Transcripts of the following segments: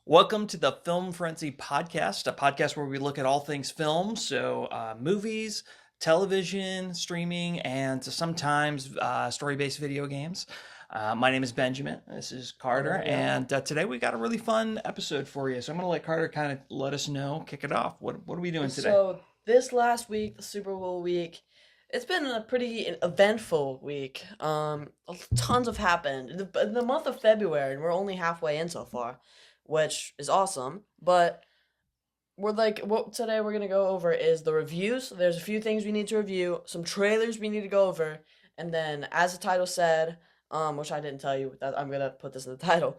Welcome to the Film Frenzy podcast, a podcast where we look at all things film, so movies, television, streaming, and sometimes story-based video games. My name is Benjamin. This is Carter, and today we got a really fun episode for you. So I'm going to let Carter kind of let us know, kick it off. What are we doing today? So this last week, the Super Bowl week, it's been a pretty eventful week. Tons have happened in the month of February, and we're only halfway in so far, which is awesome. But what today we're gonna go over is the reviews. There's a few things we need to review, some trailers we need to go over, and then, as the title said, which I didn't tell you that I'm gonna put this in the title.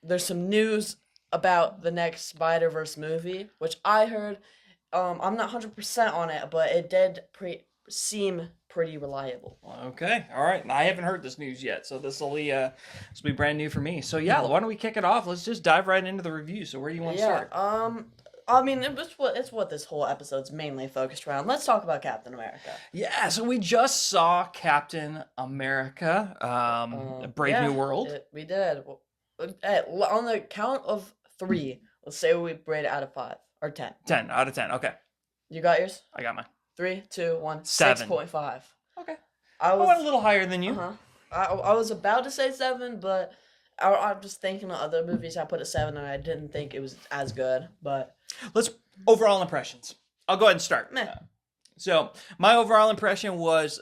There's some news about the next Spider-Verse movie, which I heard. I'm not 100% on it, but it did seem pretty reliable. Okay, all right. I haven't heard this news yet, so this will be brand new for me. So yeah, why don't we kick it off? Let's just dive right into the review. So where do you want to start? I mean, it's what this whole episode's mainly focused around. Let's talk about Captain America. Yeah, so we just saw Captain America, Brave New World. We did. On the count of 3, let's say we rate it out of 5 or 10. 10 out of 10. Okay, You got yours? I got mine. 3, 2, 1. 7. 6.5. Okay, I went a little higher than you. I was about to say 7, but I'm just thinking of other movies. I put a 7, and I didn't think it was as good. But Let's overall impressions. I'll go ahead and start. Meh. So my overall impression was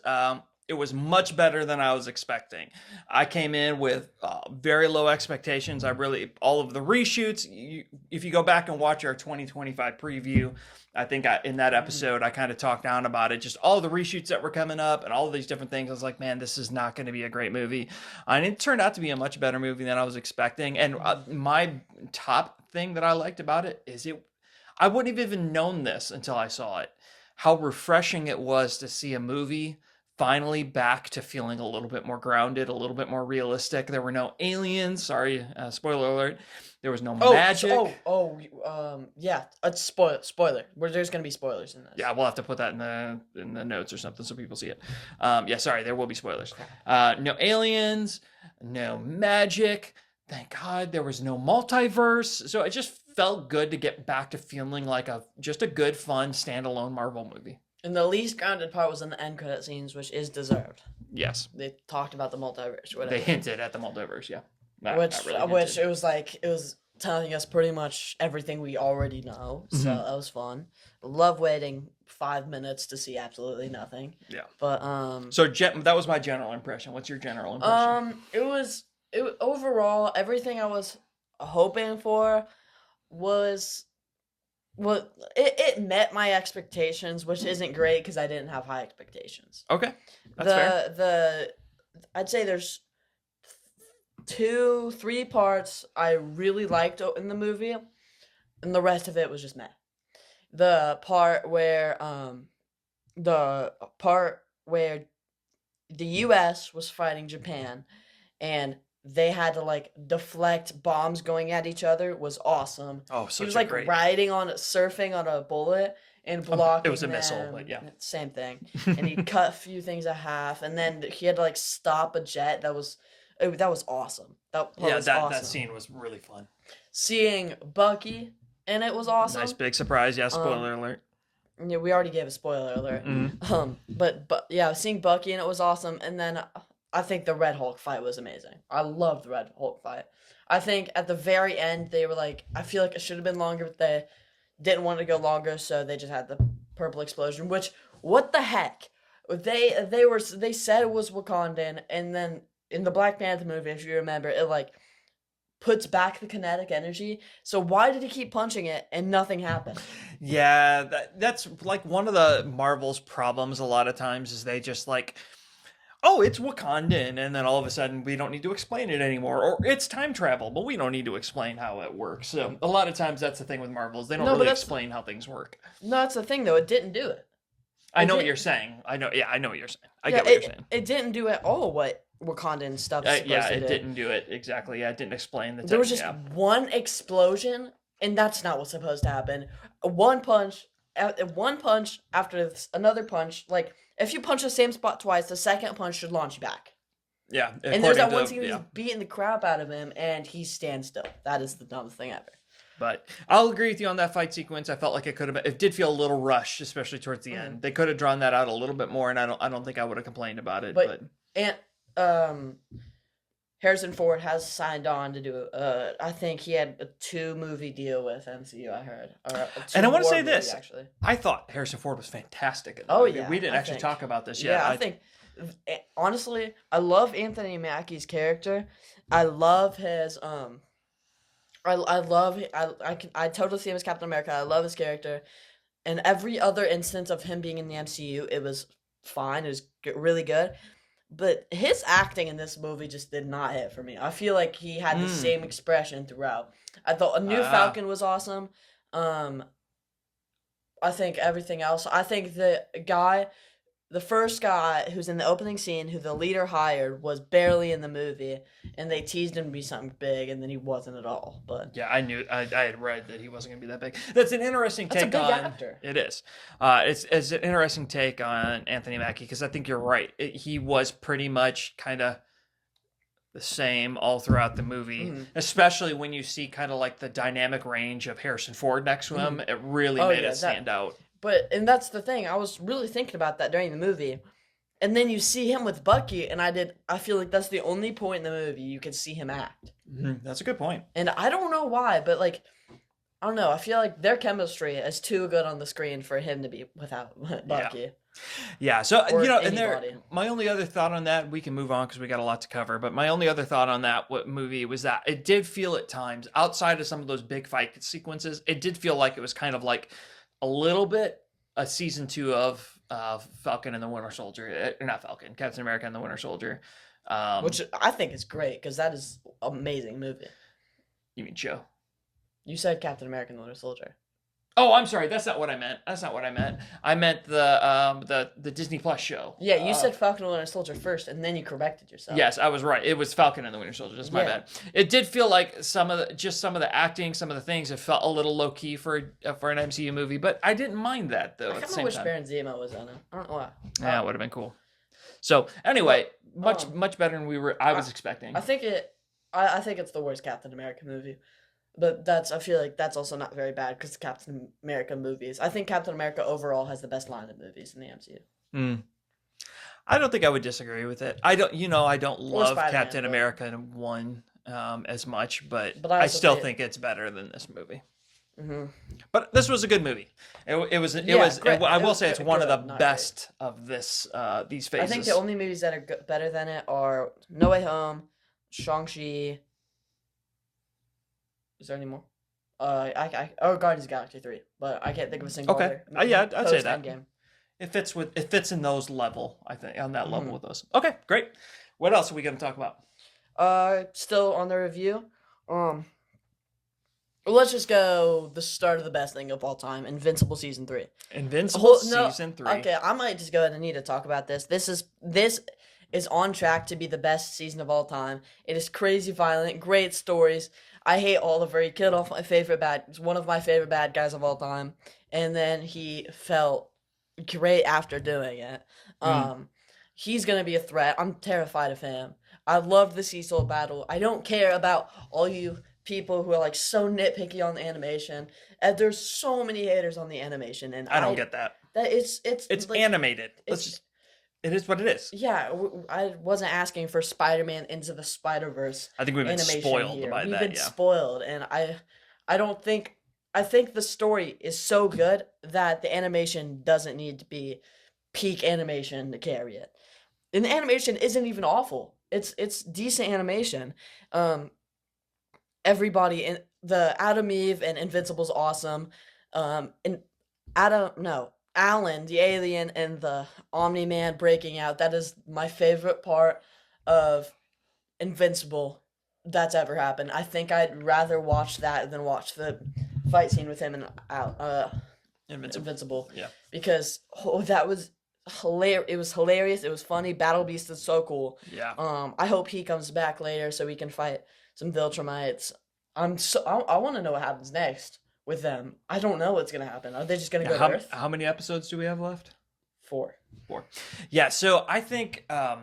it was much better than I was expecting. I came in with very low expectations. All of the reshoots, if you go back and watch our 2025 preview, I think in that episode, I kind of talked down about it. Just all the reshoots that were coming up and all of these different things. I was like, man, this is not going to be a great movie. And it turned out to be a much better movie than I was expecting. And my top thing that I liked about it is I wouldn't have even known this until I saw it. How refreshing it was to see a movie finally back to feeling a little bit more grounded, a little bit more realistic. There were no aliens. Sorry, spoiler alert. There was no magic. Yeah. It's spoiler. There's gonna be spoilers in this. Yeah, we'll have to put that in the notes or something so people see it. Yeah, sorry, there will be spoilers. No aliens, no magic. Thank God there was no multiverse. So it just felt good to get back to feeling like just a good, fun, standalone Marvel movie. And the least grounded part was in the end credit scenes, which is deserved. Yes. They talked about the multiverse. Whatever. They hinted at the multiverse, yeah. Which it was telling us pretty much everything we already know. So that was fun. Love waiting 5 minutes to see absolutely nothing. Yeah. But So that was my general impression. What's your general impression? It overall, everything I was hoping for was. Well, it met my expectations, which isn't great because I didn't have high expectations. Okay, that's fair. I'd say there's 2, 3 parts I really liked in the movie, and the rest of it was just meh. The part where the U.S. was fighting Japan, and they had to deflect bombs going at each other was awesome. Oh, such he was a great... surfing on a bullet and blocking. It was a missile, but yeah, same thing. And he cut a few things in half, and then he had to stop a jet. That was awesome. That scene was really fun. Seeing Bucky, and it was awesome. Nice big surprise. Yeah, spoiler alert. Yeah, we already gave a spoiler alert. But yeah, seeing Bucky, and it was awesome. And then I think the Red Hulk fight was amazing. I loved the Red Hulk fight. I think at the very end, they were I feel like it should have been longer, but they didn't want to go longer, so they just had the purple explosion, which, what the heck? They said it was Wakandan, and then in the Black Panther movie, if you remember, it puts back the kinetic energy. So why did he keep punching it and nothing happened? Yeah, that's one of the Marvel's problems a lot of times is they just oh, it's Wakandan, and then all of a sudden we don't need to explain it anymore. Or it's time travel, but we don't need to explain how it works. So a lot of times that's the thing with Marvel is they don't really explain how things work. No, that's the thing, though. It didn't do it. I know what you're saying. I know what you're saying. I get what you're saying. It didn't do at all what Wakandan stuff is supposed to do. It didn't do it, exactly. Yeah, it didn't explain the There was just one explosion, and that's not what's supposed to happen. One punch after another punch, if you punch the same spot twice, the second punch should launch you back. Yeah, And there's that according one to scene where yeah. he's beating the crap out of him, and he stands still. That is the dumbest thing ever. But I'll agree with you on that fight sequence. I felt like it could have been. It did feel a little rushed, especially towards the end. They could have drawn that out a little bit more, and I don't think I would have complained about it. But And Harrison Ford has signed on to do. I think he had a 2-movie deal with MCU. I heard. Or and I want to say movie, this: actually. I thought Harrison Ford was fantastic in the Oh movie. yeah, We didn't I actually think. talk about this yet. Yeah, I think honestly, I love Anthony Mackie's character. I love his I totally see him as Captain America. I love his character. And every other instance of him being in the MCU, it was fine. It was really good. But his acting in this movie just did not hit for me. I feel like he had the same expression throughout. I thought a new Falcon was awesome. I think everything else. I think the first guy who's in the opening scene, who the leader hired, was barely in the movie, and they teased him to be something big, and then he wasn't at all. But yeah, I knew I had read that he wasn't going to be that big. That's an interesting That's a take big on. actor. It is. It's an interesting take on Anthony Mackie because I think you're right. He was pretty much kind of the same all throughout the movie, especially when you see kind of like the dynamic range of Harrison Ford next to him. It really made it stand out. And that's the thing. I was really thinking about that during the movie. And then you see him with Bucky, and I feel like that's the only point in the movie you can see him act. That's a good point. And I don't know why, but like, I don't know. I feel like their chemistry is too good on the screen for him to be without Bucky. Yeah, so Or and anybody. my only other thought on that, we can move on because we got a lot to cover. But my only other thought on that movie was that it did feel at times, outside of some of those big fight sequences, it did feel like it was kind of like a little bit a season 2 of Falcon and the Winter Soldier, not Falcon, Captain America and the Winter Soldier, Which I think is great because that is an amazing movie. You mean Joe? You said Captain America and the Winter Soldier. Oh, I'm sorry. That's not what I meant. I meant the Disney Plus show. Yeah, you said Falcon and the Winter Soldier first, and then you corrected yourself. Yes, I was right. It was Falcon and the Winter Soldier. That's my bad. It did feel like some of the acting, some of the things, it felt a little low key for an MCU movie, but I didn't mind that though. I kind of wish Baron Zemo was on it. I don't know why. Yeah, it would have been cool. So anyway, much better than I was expecting. I think it's the worst Captain America movie. But I feel like that's also not very bad because Captain America movies. I think Captain America overall has the best line of movies in the MCU. I don't think I would disagree with it. I don't love Spider-Man, Captain America 1 as much, but I I also still think- think it's better than this movie. Mm-hmm. But this was a good movie. It was. great. I will It was say it's good, one of the not best of these phases. I think the only movies that are better than it are No Way Home, Shang-Chi. Is there any more? Guardians of the Galaxy 3, but I can't think of a single Okay. other. Yeah, I'd say that. Endgame. It fits in those level. I think on that level with those. Okay, great. What else are we going to talk about? Still on the review. Let's just go the start of the best thing of all time, Invincible season 3. Invincible season 3. Okay, I might just go ahead and need to talk about this. This is on track to be the best season of all time. It is crazy violent, great stories. I hate Oliver. He killed off one of my favorite bad guys of all time, and then he felt great after doing it. He's gonna be a threat. I'm terrified of him. I love the Cecil battle. I don't care about all you people who are like so nitpicky on the animation. And there's so many haters on the animation, and I don't get that. It's like, animated. It is what it is. Yeah, I wasn't asking for Spider-Man Into the Spider-Verse. I think we've been spoiled by that. We've been spoiled, and I think the story is so good that the animation doesn't need to be peak animation to carry it. And the animation isn't even awful. It's decent animation. Everybody in the Adam Eve and Invincible's awesome. And Alan, the alien, and the Omni-Man breaking out, that is my favorite part of Invincible that's ever happened. I think I'd rather watch that than watch the fight scene with him and Invincible. Yeah. Because that was hilarious. It was hilarious. It was funny. Battle Beast is so cool. Yeah. I hope he comes back later so we can fight some Viltrumites. I want to know what happens next with them. I don't know what's gonna happen. Are they just gonna go to Earth? How many episodes do we have left? 4. Yeah, so I think I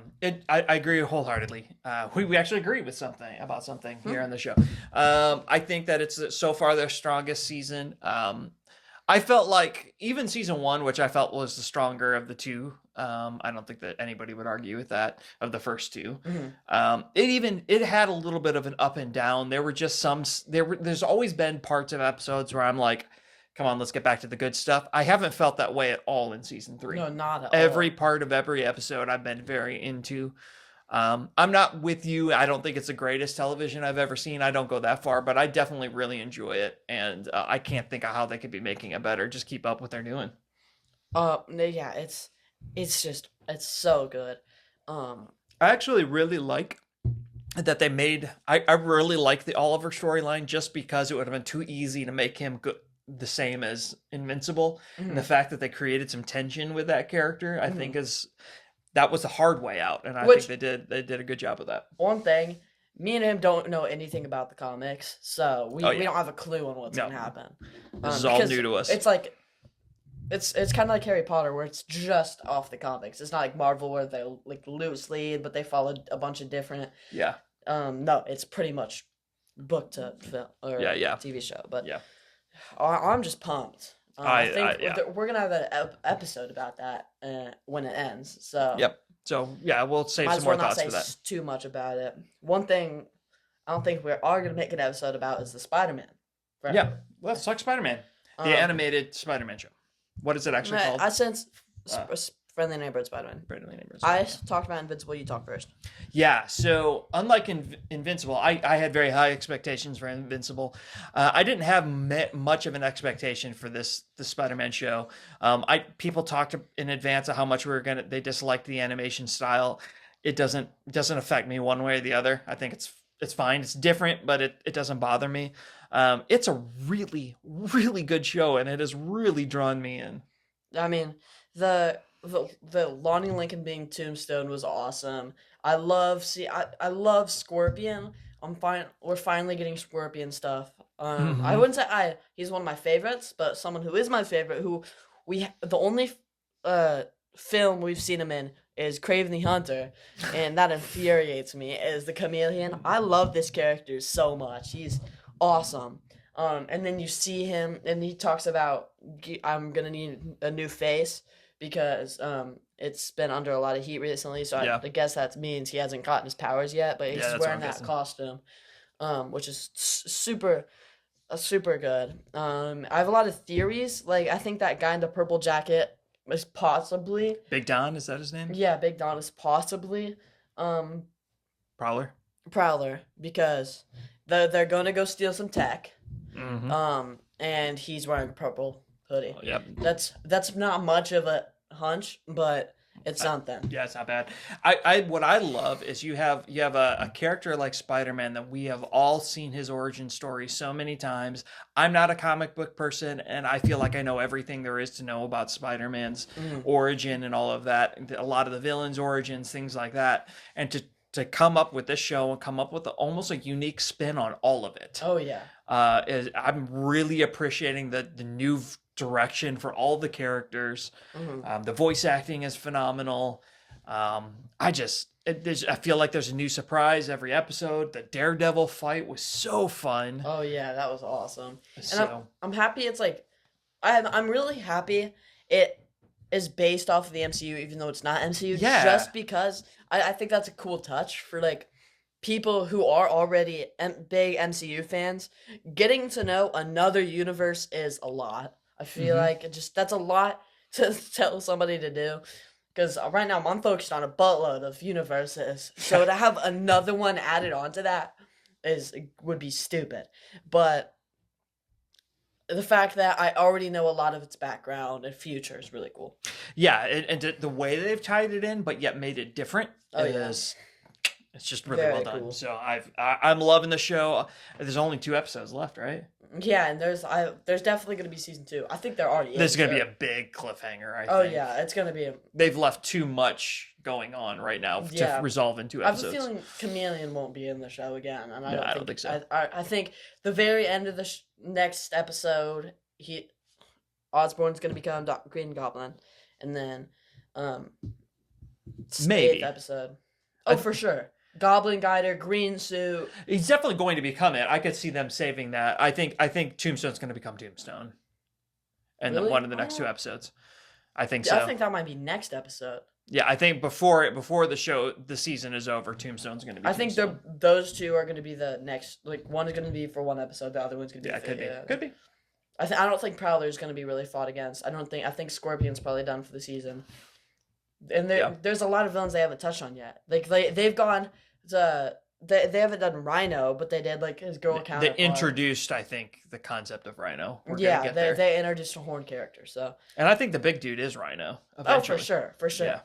agree wholeheartedly. We actually agree with something here on the show. I think that it's so far their strongest season. I felt like even season 1, which I felt was the stronger of the two. I don't think that anybody would argue with that, of the first two. It had a little bit of an up and down. There were just there's always been parts of episodes where I'm like, come on, let's get back to the good stuff. I haven't felt that way at all in season 3. No, not at Every all. part of every episode I've been very into. I'm not with you. I don't think it's the greatest television I've ever seen. I don't go that far, but I definitely really enjoy it. And I can't think of how they could be making it better. Just keep up what they're doing. Yeah, it's so good. I actually really like that they made. I really like the Oliver storyline just because it would have been too easy to make him the same as Invincible. And the fact that they created some tension with that character, I think that was the hard way out. And I think they did a good job of that. One thing, me and him don't know anything about the comics, so we don't have a clue on what's gonna happen. This is all new to us. It's like it's kind of like Harry Potter, where it's just off the comics. It's not like Marvel, where they like loose lead, but they followed a bunch of different. Yeah. No, it's pretty much book to film or TV show. But yeah, I'm just pumped. I think we're gonna have an episode about that when it ends. So yep. So yeah, we'll save some more thoughts for that. Too much about it. One thing I don't think we are gonna make an episode about is the Spider-Man. Right? Yeah, let's talk Spider-Man, the animated Spider-Man show. What is it actually called? I sense Friendly Neighborhood Spider-Man. Friendly Neighborhood I talked about Invincible. You talk first. Yeah, so unlike Invincible, I had very high expectations for Invincible. I didn't have much of an expectation for the Spider-Man show. People talked in advance of how much they disliked the animation style. It doesn't affect me one way or the other. I think it's fine. It's different, but it doesn't bother me. It's a really, really good show, and it has really drawn me in. I mean, the Lonnie Lincoln being Tombstone was awesome. I love Scorpion. We're finally getting Scorpion stuff. I wouldn't say he's one of my favorites, but someone who is my favorite, the only film we've seen him in is Kraven the Hunter, and that infuriates me, is the Chameleon. I love this character so much. He's awesome. And then you see him, and he talks about, I'm gonna need a new face because it's been under a lot of heat recently. So I guess that means he hasn't gotten his powers yet, but he's wearing that costume, which is super good. I have a lot of theories. Like, I think that guy in the purple jacket is possibly Big Don. Is that his name? Yeah, Big Don is possibly Prowler, because they're gonna go steal some tech. Mm-hmm. And he's wearing a purple hoodie. Oh, yep. That's not much of a hunch, but it's something. Yeah, it's not bad. What I love is you have a character like Spider-Man that we have all seen his origin story so many times. I'm not a comic book person, and I feel like I know everything there is to know about Spider-Man's origin and all of that. A lot of the villains' origins, things like that, and to come up with this show and come up with almost a unique spin on all of it. Oh yeah. I'm really appreciating the new direction for all the characters. The voice acting is phenomenal. I feel like there's a new surprise every episode. The Daredevil fight was so fun. Oh yeah, that was awesome. And I'm happy. It's like I'm really happy it is based off of the MCU, even though it's not MCU. Yeah. Just because I think that's a cool touch for like people who are already big MCU fans. Getting to know another universe is a lot. I feel like that's a lot to tell somebody to do. Because right now I'm focused on a buttload of universes. So to have another one added onto that would be stupid. But the fact that I already know a lot of its background and future is really cool. Yeah, and the way they've tied it in, but yet made it different it's just really well done. Cool. So I'm loving the show. There's only 2 episodes left, right? Yeah, and there's definitely going to be season 2. I think there already is. There's going to be a big cliffhanger, I think. Oh yeah, it's going to be. They've left too much going on right now to resolve in 2 episodes. I have a feeling Chameleon won't be in the show again, and I don't think so. I think the very end of the next episode, Osborn's going to become Green Goblin, and then Um, Maybe. 8th episode. Oh, for sure. Goblin Guider, green suit. He's definitely going to become it. I could see them saving that. I think Tombstone's going to become Tombstone, and then Really? one of the next two episodes. I think so. I think that might be next episode. Yeah, I think before the season is over, Tombstone's going to be. I think Tombstone. those two are going to be the next. Like one is going to be for one episode, the other one's going to be. Yeah, for, could be. yeah. Could be. I don't think Prowler's going to be really fought against. I think Scorpion's probably done for the season. And there's a lot of villains they haven't touched on yet. Like they've gone to they haven't done Rhino, but they did like his girl counterpart. They introduced, I think, the concept of Rhino. Yeah, they introduced a horn character. So. And I think the big dude is Rhino. Eventually. Oh, for sure. Yeah.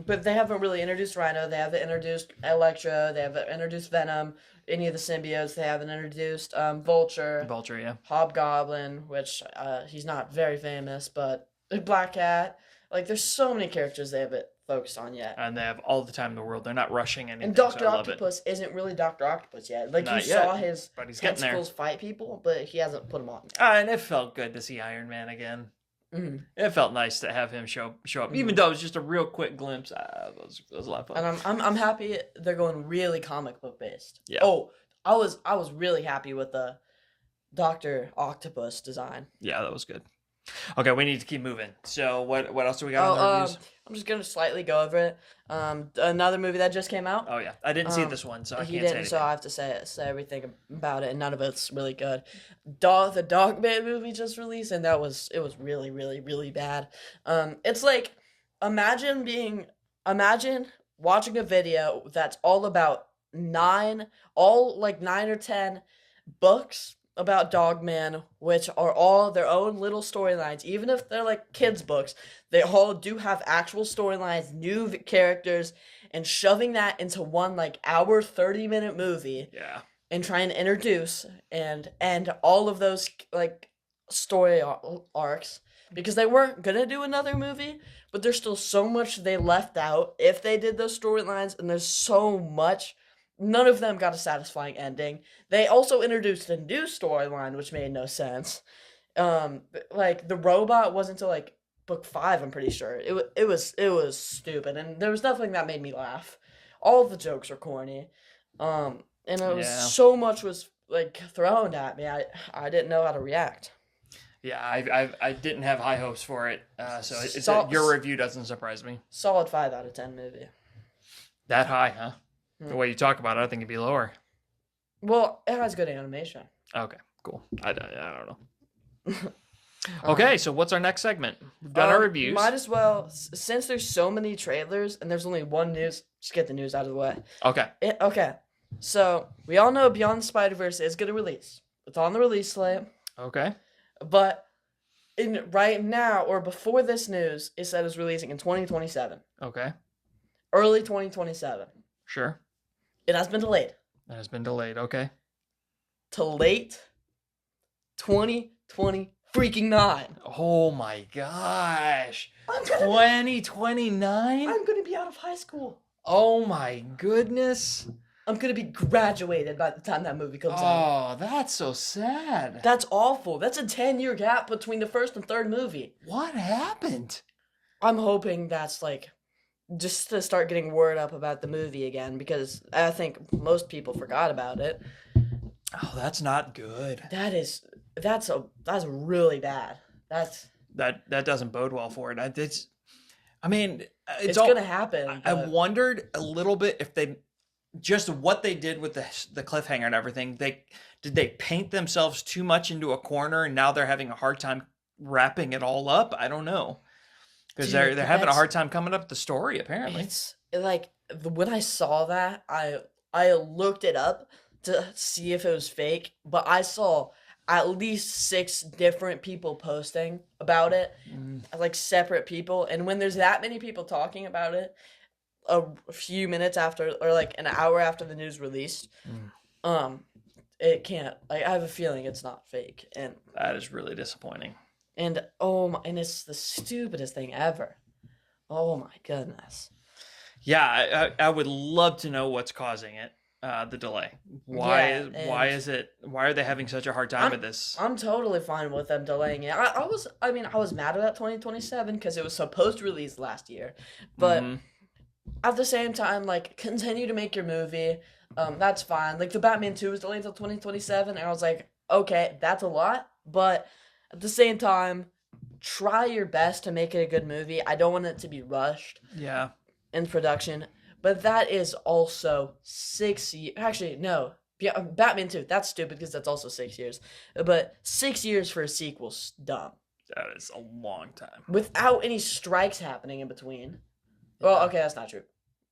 But they haven't really introduced Rhino. They haven't introduced Electro. They haven't introduced Venom. Any of the symbiotes. They haven't introduced Vulture. Vulture, yeah. Hobgoblin, which he's not very famous, but Black Cat. Like, there's so many characters they haven't focused on yet. And they have all the time in the world. They're not rushing anything. And Doctor so I love Octopus isn't really Doctor Octopus yet. Like, Not you yet, saw his but he's getting there. tentacles fight people, but he hasn't put them on yet. And it felt good to see Iron Man again. Mm-hmm. It felt nice to have him show up, even though it was just a real quick glimpse. It was a lot of fun. And I'm happy they're going really comic book based. Yeah. Oh, I was really happy with the Doctor Octopus design. Yeah, that was good. Okay, we need to keep moving. So what else do we got on the reviews? I'm just gonna slightly go over it. Another movie that just came out. Oh yeah, I didn't see this one, so I He can't say didn't, anything. so I have to say everything about it, and none of it's really good. The Dogman movie just released, and it was really, really, really bad. It's like imagine watching a video that's all about 9 or 10 books about Dogman, which are all their own little storylines. Even if they're like kids' books, they all do have actual storylines, new characters, and shoving that into one like hour 30-minute movie. Yeah. And trying to introduce and all of those like story arcs, because they weren't gonna do another movie, but there's still so much they left out if they did those storylines, and there's so much. None of them got a satisfying ending. They also introduced a new storyline, which made no sense. Like the robot wasn't until like book 5, I'm pretty sure. It was stupid, and there was nothing that made me laugh. All of the jokes were corny. And it was so much was like thrown at me. I didn't know how to react. Yeah, I didn't have high hopes for it, so your review doesn't surprise me. Solid 5 out of 10 movie. That high, huh? The way you talk about it, I think it'd be lower. Well, it has good animation. Okay, cool. I don't know. Okay, so what's our next segment? We've done our reviews. Might as well, since there's so many trailers and there's only one news, just get the news out of the way. Okay. Okay. So, we all know Beyond Spider-Verse is going to release. It's on the release slate. Okay. But right now, or before this news, it said it's releasing in 2027. Okay. Early 2027. Sure. It has been delayed. That has been delayed. Okay. To late 2020 freaking 9. Oh my gosh. I'm 2029? going to be out of high school. Oh my goodness. I'm going to be graduated by the time that movie comes out. Oh, that's so sad. That's awful. That's a 10-year gap between the first and third movie. What happened? I'm hoping that's like just to start getting word up about the movie again, because I think most people forgot about it. Oh, that's not good. That's really bad. That doesn't bode well for it. It's It's gonna happen. I wondered a little bit if they just what they did with the cliffhanger and everything. Did they paint themselves too much into a corner, and now they're having a hard time wrapping it all up? I don't know, because they're having a hard time coming up with the story. Apparently, it's like when I saw that, I looked it up to see if it was fake, but I saw at least 6 different people posting about it, like separate people. And when there's that many people talking about it, a few minutes after, or like an hour after the news released, it can't. Like, I have a feeling it's not fake, and that is really disappointing. And and it's the stupidest thing ever. Oh my goodness. Yeah, I would love to know what's causing it. the delay? Why Yeah, why and is it? Why are they having such a hard time with this? I'm totally fine with them delaying it. I was mad about 2027 because it was supposed to release last year, but Hmm. at the same time, like, continue to make your movie. That's fine. Like, the Batman 2 was delayed until 2027, and I was like, okay, that's a lot, but at the same time, try your best to make it a good movie. I don't want it to be rushed Yeah. in production, but that is also 6 years. Actually, no. Yeah, Batman 2, that's stupid because that's also 6 years. But 6 years for a sequel's dumb. That is a long time. Without any strikes happening in between. Well, Yeah. okay, that's not true.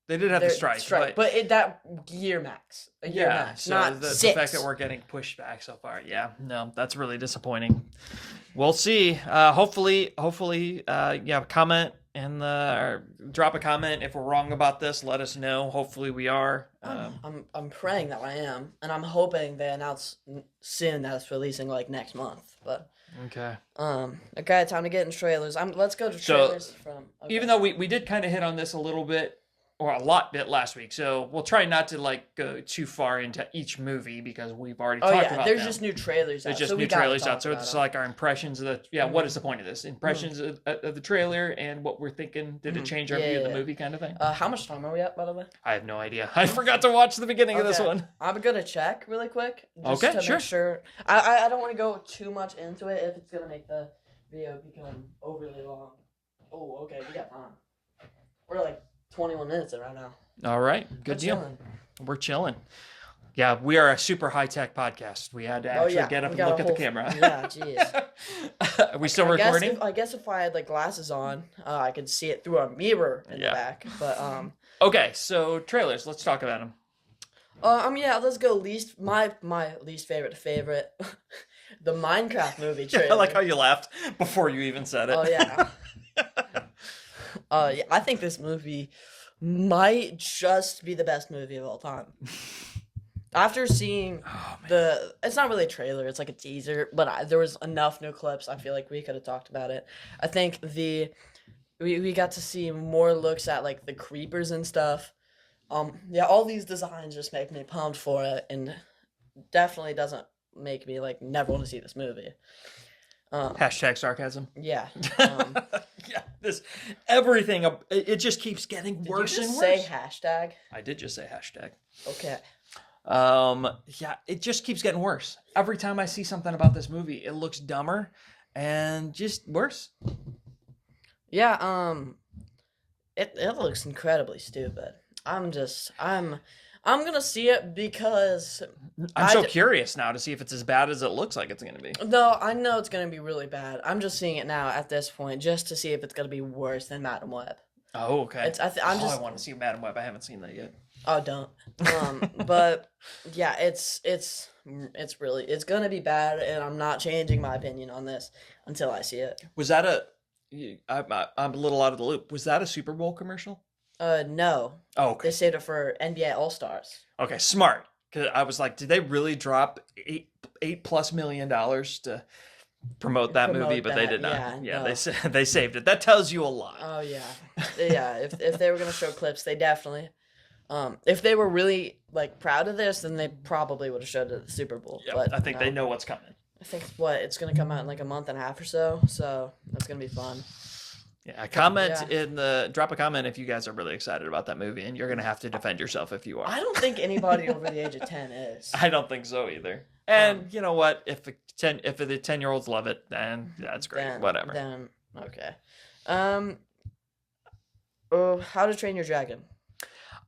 They did have the strike, But that year max, a year yeah. max, So not the 6. fact that we're getting pushed back so far, yeah, no, that's really disappointing. We'll see. Hopefully, yeah. Comment and or drop a comment if we're wrong about this. Let us know. Hopefully, we are. I'm praying that I am, and I'm hoping they announce soon that it's releasing like next month. But Okay. okay, time to get in trailers. Let's go to So, trailers from. Okay. Even though we did kind of hit on this a little bit or a lot bit last week, so we'll try not to like go too far into each movie because we've already talked about there's them. just new trailers. There's out, just so new we gotta trailers talk out, so about it's them. like our impressions of the what is the point of this? Impressions of the trailer and what we're thinking. Did it change our view of the movie, kind of thing? How much time are we at, by the way? I have no idea. I forgot to watch the beginning of this Okay. one. I'm gonna check really quick. Just Okay, to sure. Make sure. I don't want to go too much into it if it's gonna make the video become overly long. Oh, okay, we got time. We're like 21 minutes in right now. All right, good We're deal. chilling. We're chilling. Yeah, we are a super high tech podcast. We had to actually get up we and got look a at the whole- camera. Yeah, jeez. Are we still recording? I guess if I had like glasses on, I could see it through a mirror in the Yeah. back. But Okay, so trailers. Let's talk about them. yeah, let's go. My least favorite, the Minecraft movie Yeah, trailer. I like how you laughed before you even said it. Oh yeah. Yeah, I think this movie might just be the best movie of all time. After seeing Oh, man. it's not really a trailer, it's like a teaser, but there was enough new clips. I feel like we could have talked about it. I think we got to see more looks at like the creepers and stuff. Yeah, all these designs just make me pumped for it, and definitely doesn't make me like never want to see this movie. Hashtag sarcasm. Yeah. Yeah, this everything. It just keeps getting Did worse you just and say worse. hashtag? I did just say hashtag. Okay. Yeah, it just keeps getting worse. Every time I see something about this movie, it looks dumber and just worse. Yeah, it looks incredibly stupid. I'm gonna see it because I'm I so d- curious now to see if it's as bad as it looks like it's going to be. no, I know it's gonna be really bad. I'm just seeing it now at this point just to see if it's gonna be worse than Madam Web. Oh, okay. I want to see Madam Web. I haven't seen that yet. Oh, don't. But yeah, it's gonna be bad, and I'm not changing my opinion on this until I see it. Was that I'm a little out of the loop. Was that a Super Bowl commercial? No, Oh, they okay. saved it for NBA All Stars. Okay, smart. Because I was like, did they really drop $8+ million to promote that Promote movie? But they that, did not. yeah, no. They saved it. That tells you a lot. Oh yeah, yeah. If they were gonna show clips, they definitely. If they were really like proud of this, then they probably would have showed it at the Super Bowl. Yeah, But I think no. they know what's coming. I think it's gonna come out in like a month and a half or so. So that's gonna be fun. Yeah, drop a comment if you guys are really excited about that movie, and you're gonna have to defend yourself if you are. I don't think anybody over the age of 10 is. I don't think so either. And you know what? If the 10-year-olds love it, then that's great. Then, Whatever. Then okay. How to Train Your Dragon.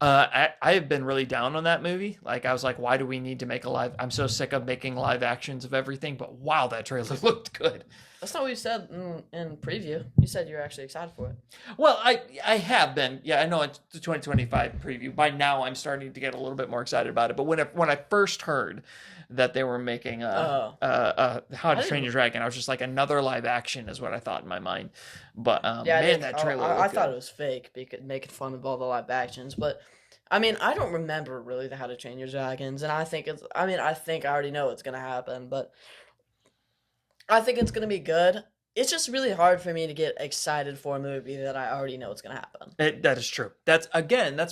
I have been really down on that movie. Like I was like, why do we need to make a live? I'm so sick of making live actions of everything. But wow, that trailer looked good. That's not what you said in preview. You said you were actually excited for it. Well, I have been. Yeah, I know it's the 2025 preview. By now, I'm starting to get a little bit more excited about it. But when I first heard that they were making How to Train Your Dragon, I was just like, another live action is what I thought in my mind. But man, that trailer. I looked thought good. it was fake, making fun of all the live actions. But I mean, I don't remember really the How to Train Your Dragons, and I think it's. I mean, I think I already know what's gonna happen, but I think it's gonna be good. it's just really hard for me to get excited for a movie that I already know what's gonna happen. That is true. That's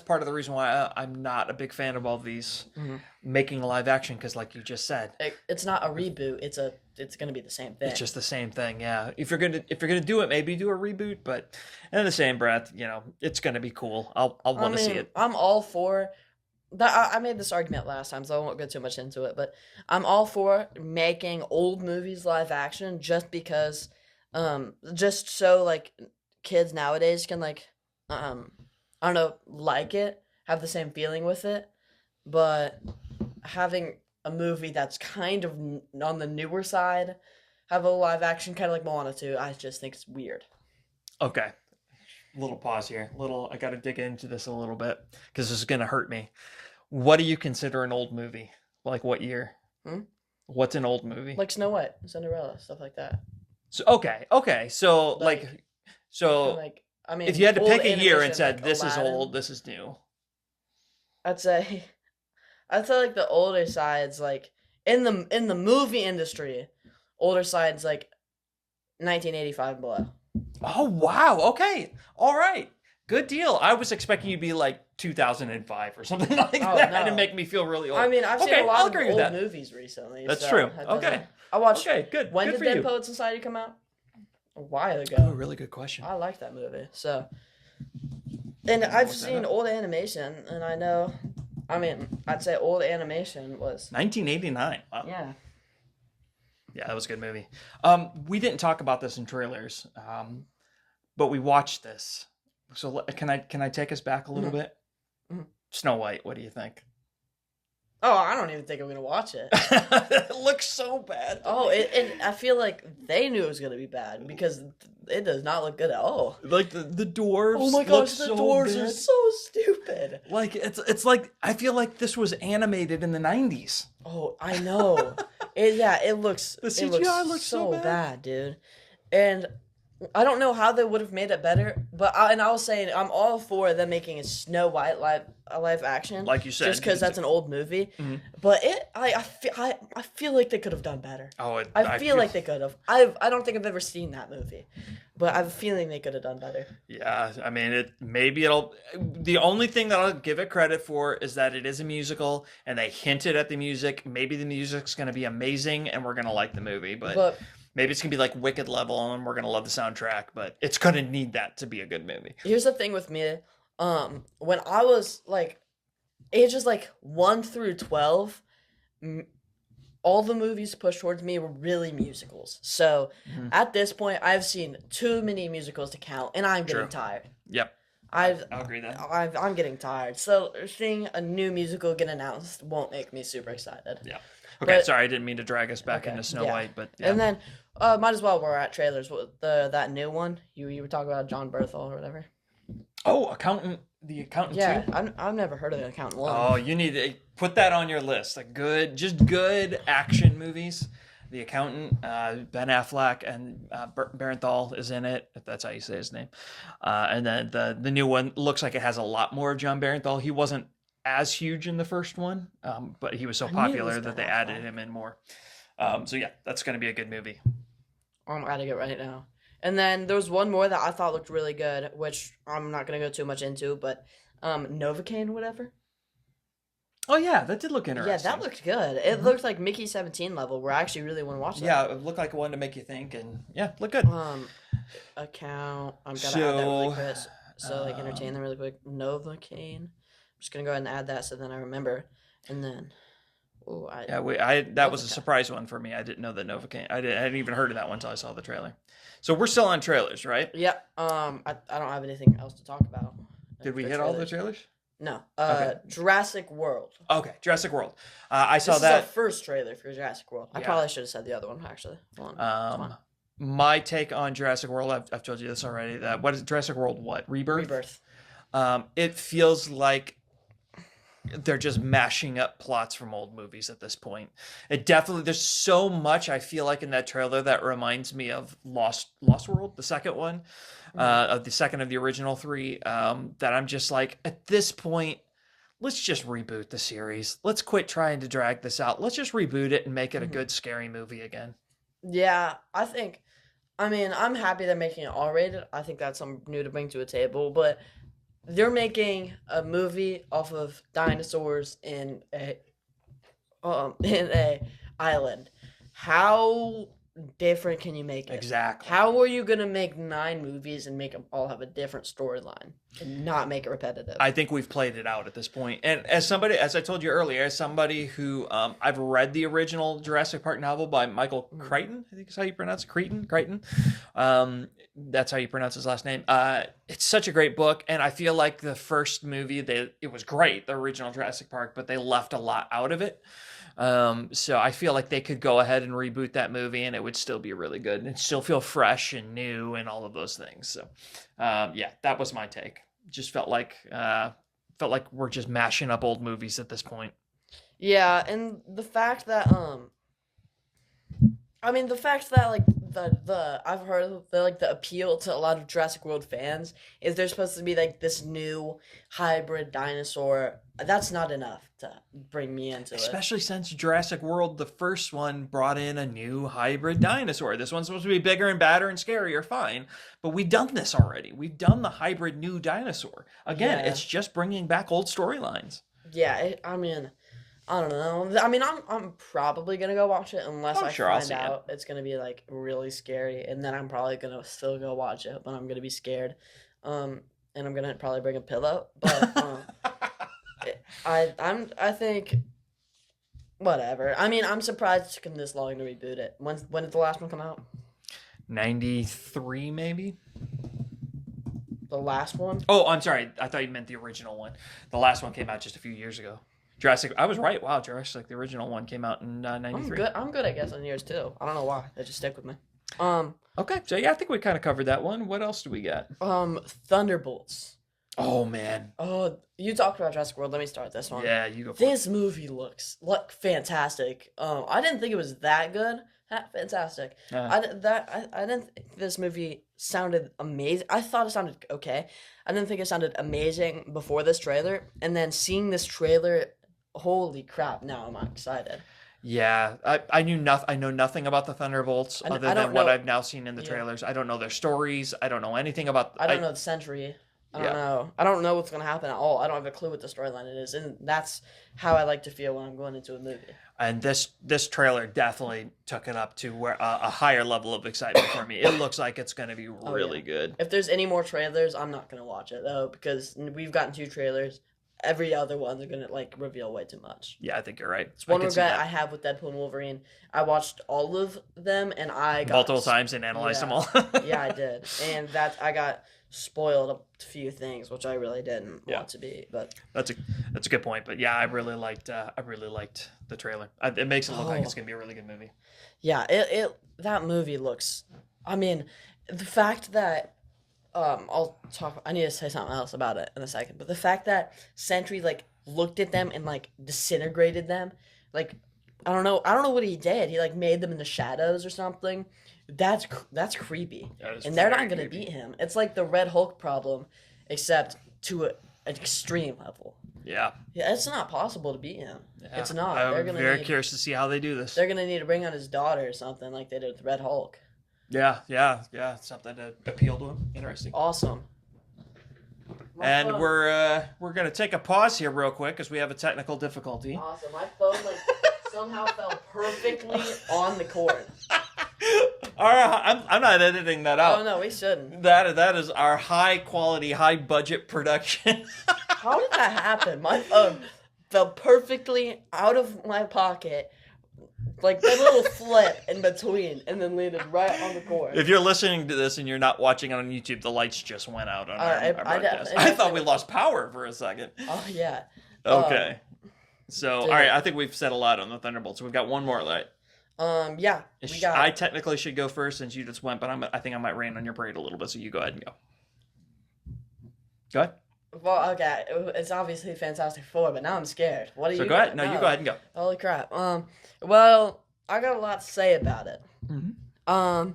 part of the reason why I'm not a big fan of all these making live action, because like you just said, It's not a reboot. It's gonna be the same thing. it's just the same thing. Yeah. If you're gonna do it, maybe do a reboot, but in the same breath, it's gonna be cool. I'll want to see it. I'm all for that. I made this argument last time, so I won't go too much into it. But I'm all for making old movies live action, just because, just so like kids nowadays can like, I don't know, like it, have the same feeling with it. But having a movie that's kind of on the newer side have a live action, kind of like Moana 2, I just think it's weird. Okay. Little pause here. I got to dig into this a little bit because this is gonna hurt me. What do you consider an old movie? Like what year? Hmm? What's an old movie? Like Snow White, Cinderella, stuff like that. So okay. So Like, I mean, if you had to old pick a year and animation, said like this is Aladdin, old, this is new. I'd say, I'd say like the older sides, like in the movie industry, older sides like 1985 and below. Oh wow. Okay. All right. Good deal. I was expecting you to be like 2005 or something like Oh, that no. to make me feel really old. I mean, I've seen Okay, a lot I'll of agree with old that. movies recently. That's so true. that Okay. doesn't- I watched. Okay, good. When Good did for Dead you. Poet Society come out? A while Oh, ago. really good question. I like that movie. So, and I've look that seen up. old animation, and I know. I mean, I'd say old animation was 1989. Wow. yeah. Yeah, that was a good movie. We didn't talk about this in trailers, but we watched this. So can I take us back a little bit? Mhm. Snow White. What do you think? Oh, I don't even think I'm gonna watch it. It looks so bad. Oh, and I feel like they knew it was gonna be bad because it does not look good at all. Like the dwarves. Oh my look gosh, the so doors are bad. so stupid. Like it's like I feel like this was animated in the 90s. Oh, I know. It looks The it looks CGI looks so bad. bad, dude. And I don't know how they would have made it better, but I was saying I'm all for them making a Snow White live action, Like you said, just because that's an old movie. Mhm. But I feel like they could have done better. Oh, I feel like they could have. I don't think I've ever seen that movie, but I have a feeling they could have done better. Yeah, I mean, it'll. The only thing that I'll give it credit for is that it is a musical, and they hinted at the music. Maybe the music's going to be amazing, and we're going to like the movie. But maybe it's going to be like Wicked level, and we're going to love the soundtrack. But it's going to need that to be a good movie. here's the thing with me. When I was like ages like 1 through 12, all the movies pushed towards me were really musicals. So Mhm. at this point, I've seen too many musicals to count, and I'm getting True. tired. Yep, I've I'll agree that. I'm getting tired. So seeing a new musical get announced won't make me super excited. Yeah. Okay, But- sorry, I didn't mean to drag us back Okay, into Snow yeah. White, but yeah. And then, might as well we're at trailers. That new one you were talking about, John Berthel or whatever. The Accountant Yeah, 2? I've never heard of the Accountant One. Oh, you need to put that on your list. Just good action movies. The Accountant, Ben Affleck, and Barenthal is in it, if that's how you say his name. And then the new one looks like it has a lot more of John Barenthal. He wasn't as huge in the first one, but he was so I knew it popular was that Ben they added Affleck. him in more. So yeah, that's going to be a good movie. I'm adding it right now. And then there was one more that I thought looked really good, which I'm not gonna go too much into, but Novocaine, whatever. Oh yeah, that did look Yeah, interesting. that looked good. It looked like Mickey 17 level, where I actually really want to watch that. Yeah, it looked like one to make you think, and yeah, look good. Account. I'm gonna add that really So, quick. So like entertain them really quick. Novocaine. I'm just gonna go ahead and add that so then I remember. And then, Yeah, that was a Novocaine. surprise one for me. I didn't know that Novocaine. I hadn't even heard of that one until I saw the trailer. So we're still on trailers, right? yeah. I don't have anything else to talk about. Did we for hit all the trailers. trailers? No. Okay. Jurassic World. Okay, Jurassic World. I saw This is our that. first trailer for Jurassic World. I Yeah. probably should have said the other one actually. Hold on. It's fine. My take on Jurassic World. I've told you this already. That what is Jurassic World? What Rebirth? Rebirth. It feels like they're just mashing up plots from old movies at this point. It definitely there's so much I feel like in that trailer that reminds me of Lost World, the second one, of the second of the original three. That I'm just like at this point, let's just reboot the series. Let's quit trying to drag this out. Let's just reboot it and make it a good scary movie again. Yeah, I think I mean, I'm happy they're making it R-rated. I think that's something new to bring to a table, but they're making a movie off of dinosaurs in a island. How different can you make it? Exactly. How are you gonna make 9 movies and make them all have a different storyline and not make it repetitive? I think we've played it out at this point. And as somebody, as I told you earlier, as somebody who I've read the original Jurassic Park novel by Michael Crichton, I think is how you pronounce it, Crichton. That's how you pronounce his last name. It's such a great book, and I feel like the first movie, it was great, the original Jurassic Park, but they left a lot out of it. So I feel like they could go ahead and reboot that movie and it would still be really good and still feel fresh and new and all of those things. So, yeah, that was my take. Just felt like we're just mashing up old movies at this point. Yeah, and the fact that like the I've heard that like the appeal to a lot of Jurassic World fans is there's supposed to be like this new hybrid dinosaur. That's not enough to bring me into it. Especially since Jurassic World, the first one, brought in a new hybrid dinosaur. This one's supposed to be bigger and badder and scarier, fine. But we've done this already. We've done the hybrid new dinosaur. Again, Yeah. it's just bringing back old storylines. Yeah, I mean, I don't know. I mean, I'm probably gonna go watch it unless I'm I sure I'll find see it. out it's gonna be like really scary, and then I'm probably gonna still go watch it, but I'm gonna be scared. And I'm gonna probably bring a pillow, but I think whatever. I mean, I'm surprised it took them this long to reboot it. When did the last one come out? 93, maybe? The last one? Oh, I'm sorry. I thought you meant the original one. The last one came out just a few years ago. Jurassic. I was right. Wow, Jurassic, the original one came out in I'm 93. good. I'm good at guessing years too. I don't know why. They just stick with me. Okay, so yeah, I think we kind of covered that one. What else do we got? Thunderbolts. Oh, man. Oh, you talked about Jurassic World. Let me start this one. Yeah, you go for it. This movie looks fantastic. I didn't think it was that good. Fantastic. I didn't think this movie sounded amazing. I thought it sounded okay. I didn't think it sounded amazing before this trailer, and then seeing this trailer, holy crap! Now I'm excited. Yeah, I know nothing about the Thunderbolts I other don't than what know- I've now seen in the Yeah. trailers. I don't know their stories. I don't know anything about. I don't know the Century. I don't know. I don't know what's gonna happen at all. I don't have a clue what the storyline it is, and that's how I like to feel when I'm going into a movie. And this trailer definitely took it up to where a higher level of excitement for me. It looks like it's going to be really good. If there's any more trailers, I'm not gonna watch it though because we've gotten 2 trailers. Every other one they're gonna like reveal way too much. Yeah, I think you're right. It's one I can see regret that. I have with Deadpool and Wolverine. I watched all of them and I got Multiple times and analyzed them all. Yeah, I did, and I got spoiled a few things, which I really didn't Yeah. want to be. But That's a good point. But yeah, I really liked the trailer. It makes it look like it's gonna be a really good movie. yeah, it that movie looks. I mean, the fact that I'll talk. I need to say something else about it in a second. But the fact that Sentry like looked at them and like disintegrated them, like I don't know what he did. He like made them in the shadows or something. That's creepy. That is And they're not very gonna creepy. beat him. It's like the Red Hulk problem, except to an extreme level. Yeah, Yeah, it's not possible to beat him. yeah. It's not. I'm They're gonna very need, curious to see how they do this. They're gonna need to bring on his daughter or something like they did with Red Hulk. Yeah. Something to appeal to him. Interesting. Awesome. And My phone- we're gonna take a pause here real quick because we have a technical difficulty. awesome. My phone like somehow fell perfectly on the cord. All right, I'm not editing that out. Oh no, we shouldn't. That is our high quality, high budget production. How did that happen? My phone fell perfectly out of my pocket, like that little flip in between, and then landed right on the cord. If you're listening to this and you're not watching on YouTube, the lights just went out on our I broadcast. definitely- I thought we lost power for a second. Oh yeah. Okay. So, dude. all right, I think we've said a lot on the Thunderbolts. We've got one more, right? Yeah. We got. I technically should go first since you just went, but I think I might rain on your parade a little bit, so you go ahead and go. Go ahead. Well, okay. It's obviously Fantastic Four, but now I'm scared. What do So you? go ahead. got? No, you go ahead and go. Holy crap. Well, I got a lot to say about it. Mhm.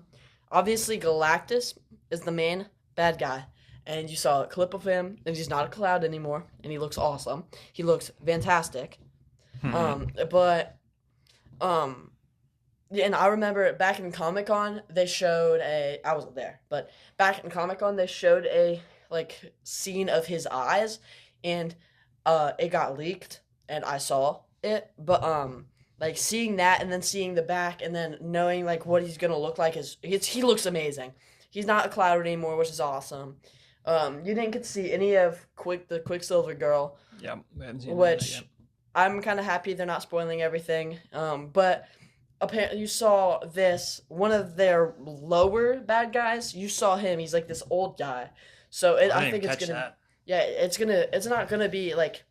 Obviously Galactus is the main bad guy, and you saw a clip of him, and he's not a cloud anymore, and he looks awesome. He looks fantastic. Mhm. But Yeah, and I remember back in Comic Con they showed a. I wasn't there, but back in Comic Con they showed a like scene of his eyes, and it got leaked, and I saw it. But like seeing that and then seeing the back and then knowing like what he's gonna look like he looks amazing. He's not a cloud anymore, which is awesome. You didn't get to see any of the Quicksilver girl, Yeah, we haven't seen any of that which yet. I'm kind of happy they're not spoiling everything. But apparently you saw this one of their lower bad guys. You saw him. He's like this old guy. So I I didn't think even it's catch gonna. that. Yeah, it's not gonna be like.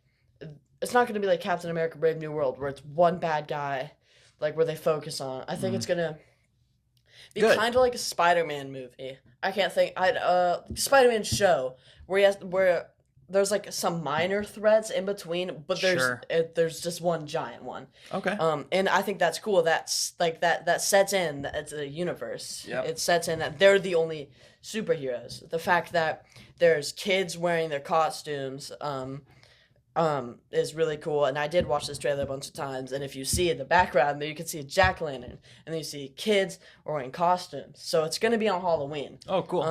It's not gonna be like Captain America: Brave New World, where it's one bad guy, like where they focus on. I think it's gonna be Good. kind of like a Spider-Man movie. I can't think. Spider-Man show where there's like some minor threads in between, but Sure. there's just one giant one. Okay. And I think that's cool. That's like that sets in that it's a universe. Yep. It sets in that they're the only superheroes. The fact that there's kids wearing their costumes, is really cool. And I did watch this trailer a bunch of times. And if you see in the background, there you can see a jack-o'-lantern, and then you see kids wearing costumes. So it's gonna be on Halloween. Oh, cool.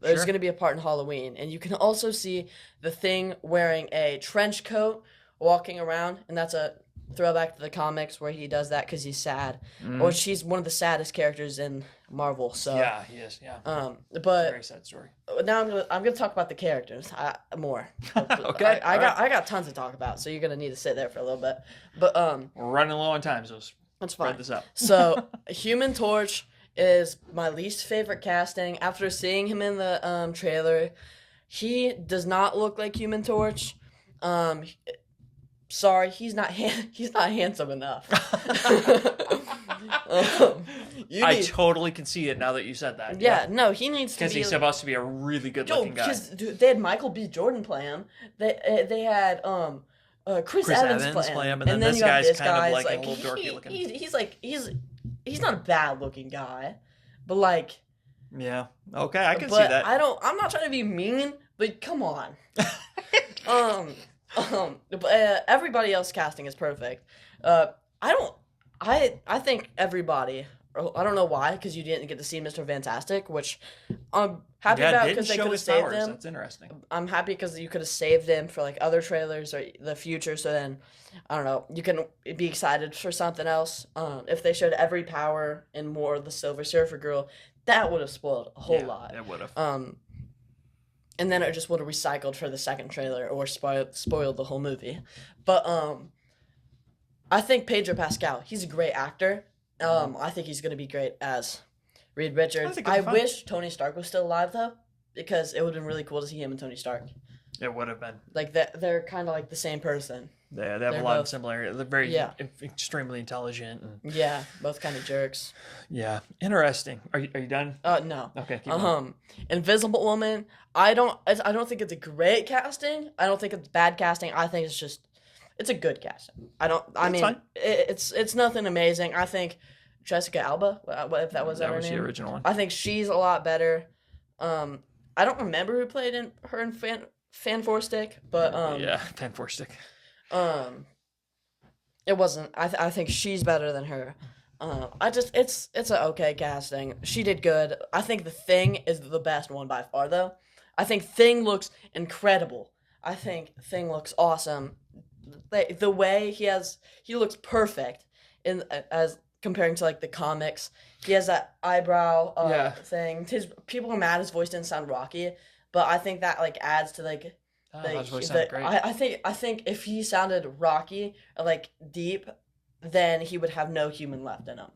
There's Sure. gonna be a part in Halloween, and you can also see the Thing wearing a trench coat, walking around, and that's a throwback to the comics where he does that because he's sad, or she's one of the saddest characters in Marvel. So Yeah, he is. Yeah. but Very sad story. now I'm gonna talk about the characters more. Okay, I all I got tons to talk about, so you're gonna need to sit there for a little bit. But We're running low on time, so that's spread fine. this up. So Human Torch is my least favorite casting. After seeing him in the trailer, he does not look like Human Torch. Sorry, he's not handsome enough. You I need- totally can see it now that you said that. yeah, no, he needs to Because be. he's supposed to be a really good Yo, looking guy. because they had Michael B. Jordan play him. They had Chris Evans play him, and then this you have guy's this kind of guy. like a It's little dorky looking. He's not a bad looking guy, but like, Yeah. Okay, I can see but that. I'm not trying to be mean, but come on. But everybody else casting is perfect. I think everybody. I don't know why, because you didn't get to see Mr. Fantastic, which I'm happy yeah, about didn't because they show could have his saved powers. them. That's interesting. I'm happy because you could have saved them for like other trailers or the future. So then, I don't know, you can be excited for something else. If they showed every power and more of the Silver Surfer girl, that would have spoiled a whole Yeah, lot. It would have. And then it just would have recycled for the second trailer or spoiled the whole movie. But I think Pedro Pascal, he's a great actor. I think he's gonna be great as Reed Richards. think it'll I be fun. wish Tony Stark was still alive though, because it would have been really cool to see him and Tony Stark. It would have been. Like that, they're kind of like the same person. They have They're a lot of both- similarities. They're very Yeah. extremely intelligent. And, Yeah, both kind of jerks. yeah, interesting. Are you done? No. Okay. Keep going. Invisible Woman. I don't think it's a great casting. I don't think it's bad casting. I think it's a good casting. I mean, fine. it's nothing amazing. I think Jessica Alba, if that was That her was name. the original one. I think she's a lot better. I don't remember who played in Fan Four Stick, but yeah, Pen Four Stick. it wasn't. I think she's better than her. It's an okay casting. She did good. I think The Thing is the best one by far, though. I think Thing looks incredible. I think Thing looks awesome. The way he looks perfect in as comparing to like the comics. He has that eyebrow Yeah. thing. People are mad his voice didn't sound rocky, but I think that like adds to like Oh, like, that voice sounded great. I think if he sounded rocky or like deep, then he would have no human left in him.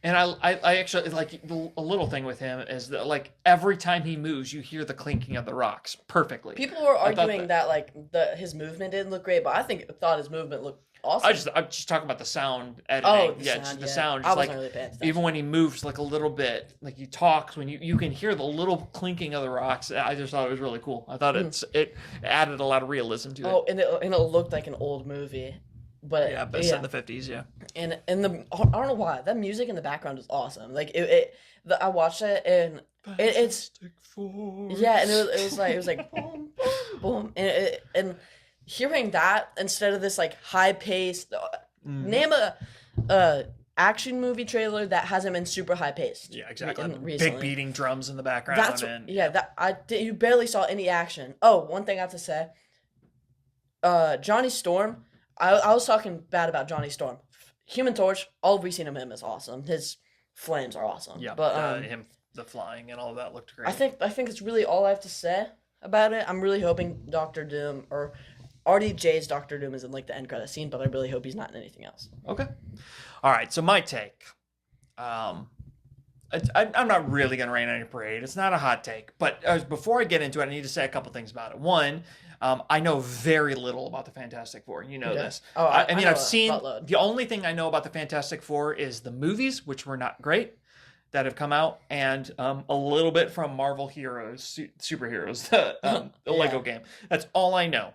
And I actually like a little thing with him is that like every time he moves, you hear the clinking of the rocks perfectly. People were I thought arguing that like his movement didn't look great, but I thought his movement looked awesome. I'm just talking about the sound editing. Oh, yeah, just the yeah. sound. I Just wasn't like really paying attention. even when he moves like a little bit, like he talks, when you can hear the little clinking of the rocks. I just thought it was really cool. I thought it added a lot of realism to it. Oh, and it looked like an old movie, but Yeah, but it's set in the 50s. Yeah. and I don't know why that music in the background is awesome. Like I watched it and it's yeah, and it was like boom boom boom, and hearing that instead of this like high paced name a action movie trailer that hasn't been super high paced. Yeah, exactly. Recently. Big beating drums in the background. That's you barely saw any action. Oh, one thing I have to say. Johnny Storm. I was talking bad about Johnny Storm. Human Torch. All we've seen of him is awesome. His flames are awesome. Yeah, but him the flying and all that looked great. I think it's really all I have to say about it. I'm really hoping Doctor Doom or RDJ's Doctor Doom is in like the end credit scene, but I really hope he's not in anything else. Okay. All right. So my take. I'm not really going to rain on your parade. It's not a hot take. But before I get into it, I need to say a couple things about it. One, I know very little about the Fantastic Four. You know this. Oh, I mean, know I've seen buttload. the only thing I know about the Fantastic Four is the movies, which were not great, that have come out, and a little bit from Marvel Heroes, Superheroes, the Lego game. That's all I know.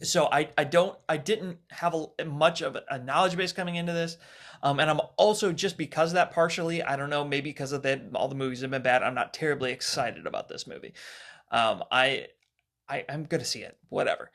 So I didn't have much of a knowledge base coming into this. And I'm also, just because of that, partially, I don't know, maybe because of that, all the movies have been bad, I'm not terribly excited about this movie. I'm going to see it, whatever.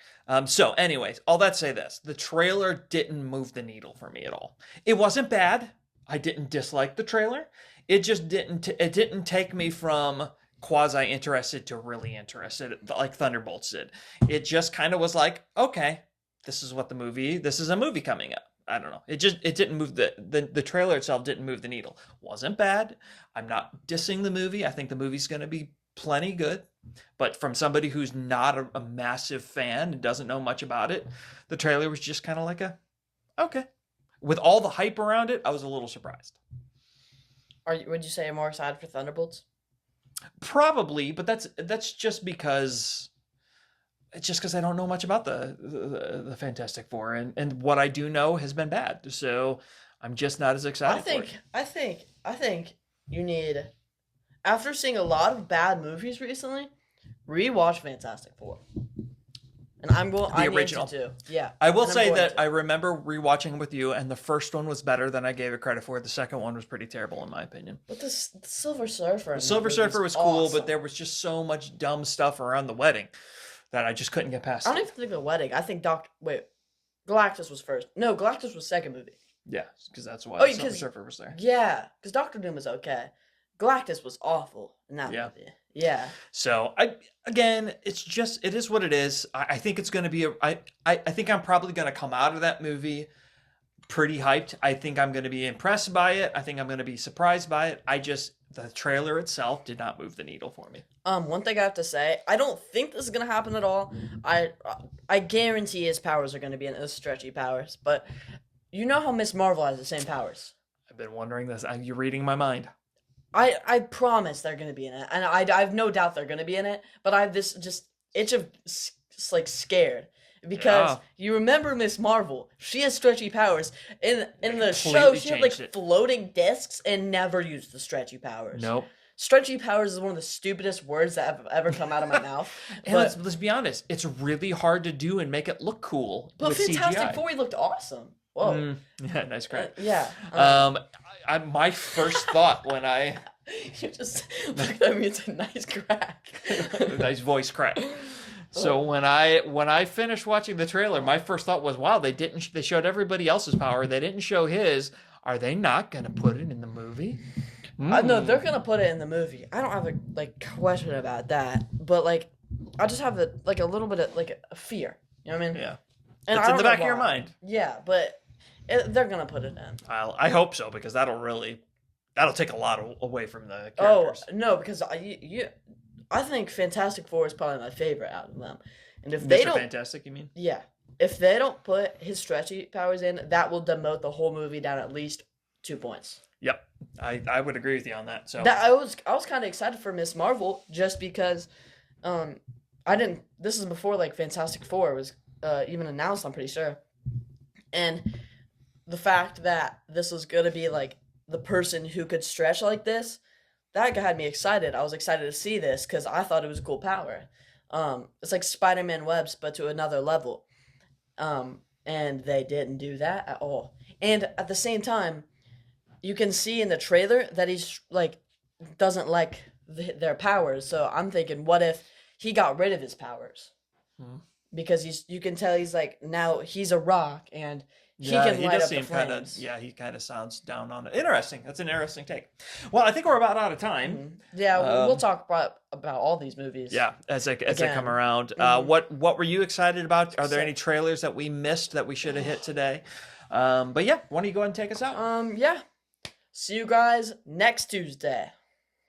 So anyways, all that to say this, the trailer didn't move the needle for me at all. It wasn't bad. I didn't dislike the trailer. It just didn't take me from quasi-interested to really interested like Thunderbolts did. It just kind of was like, okay, this is a movie coming up. I don't know. It didn't move the trailer itself didn't move the needle. Wasn't bad. I'm not dissing the movie. I think the movie's going to be plenty good. But from somebody who's not a massive fan and doesn't know much about it, the trailer was just kind of like okay. With all the hype around it, I was a little surprised. Would you say you're more excited for Thunderbolts? Probably, but that's just because I don't know much about the Fantastic Four, and what I do know has been bad. So I'm just not as excited. I think you need, after seeing a lot of bad movies recently, rewatch Fantastic Four. And I original. need to. Yeah. I will say that I remember rewatching with you, and the first one was better than I gave it credit for. The second one was pretty terrible, in my opinion. But the Silver Surfer. The Silver Surfer was cool, awesome. but there was just so much dumb stuff around the wedding that I just couldn't get past. I don't even think the wedding. I think Galactus was first. No, Galactus was second movie. Yeah, because that's why the Silver Surfer was there. Yeah, because Doctor Doom was okay. Galactus was awful in that movie. Yeah. So it is what it is. I think it's going to be I think I'm probably going to come out of that movie pretty hyped. I think I'm going to be impressed by it. I think I'm going to be surprised by it. The trailer itself did not move the needle for me. One thing I have to say, I don't think this is going to happen at all. I guarantee his powers are going to be in his stretchy powers, but you know how Miss Marvel has the same powers. I've been wondering this. You're reading my mind. I promise they're gonna be in it, and I have no doubt they're gonna be in it. But I have this just itch of like scared because you remember Miss Marvel? She has stretchy powers. In the show, she had like floating discs and never used the stretchy powers. Nope. Stretchy powers is one of the stupidest words that have ever come out of my mouth. And let's be honest, it's really hard to do and make it look cool. But with Fantastic CGI. Four looked awesome. Whoa. Yeah, nice crack. My first thought when I you just looked at me, it's a nice crack. Nice voice crack. So when I finished watching the trailer, my first thought was, wow, they showed everybody else's power. They didn't show his. Are they not going to put it in the movie? No, they're going to put it in the movie. I don't have a question about that, but I just have a little bit of a fear. You know what I mean? Yeah. And it's in the back of your mind. Yeah, but they're going to put it in. I hope so, because that'll take a lot away from the characters. Oh, no, because I think Fantastic Four is probably my favorite out of them. And if Mr. they don't Fantastic, you mean? Yeah. If they don't put his stretchy powers in, that will demote the whole movie down at least 2 points. Yep. I would agree with you on that. So I was kind of excited for Miss Marvel just because this is before Fantastic Four was even announced, I'm pretty sure. And the fact that this was going to be the person who could stretch like this, that had me excited. I was excited to see this because I thought it was a cool power. It's like Spider-Man webs, but to another level. And they didn't do that at all. And at the same time, you can see in the trailer that he's doesn't like their powers. So I'm thinking, what if he got rid of his powers? because you can tell he's like now he's a rock and he Yeah, can he light does up the seem kind of. flames. Yeah, he kind of sounds down on it. Interesting. That's an interesting take. Well, I think we're about out of time. Yeah, we'll Um, talk about all these movies. Yeah, as they come Again. around. What were you excited about? Are there any trailers that we missed that we should have hit today? But yeah, why don't you go ahead and take us out? Yeah. See you guys next Tuesday.